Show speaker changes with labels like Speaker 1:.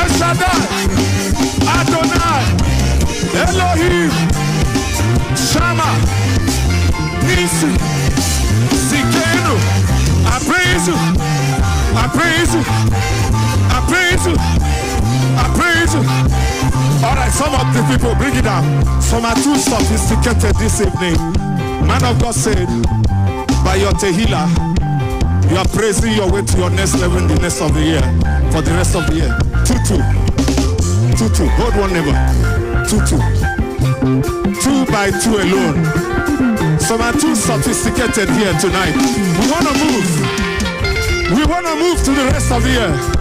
Speaker 1: El Shaddai, Adonai, Elohim, Shama, Nisi, Sikenu. I praise you, I praise you, I praise you, I praise you. All right, some of the people, bring it down. Some are too sophisticated this evening. Man of God said, by your tehillah, you are praising your way to your next level in the rest of the year. For the rest of the year. 2-2. 2-2. Hold one neighbor. 2-2. 2 by 2 alone. Some are too sophisticated here tonight. We want to move. We want to move to the rest of the year.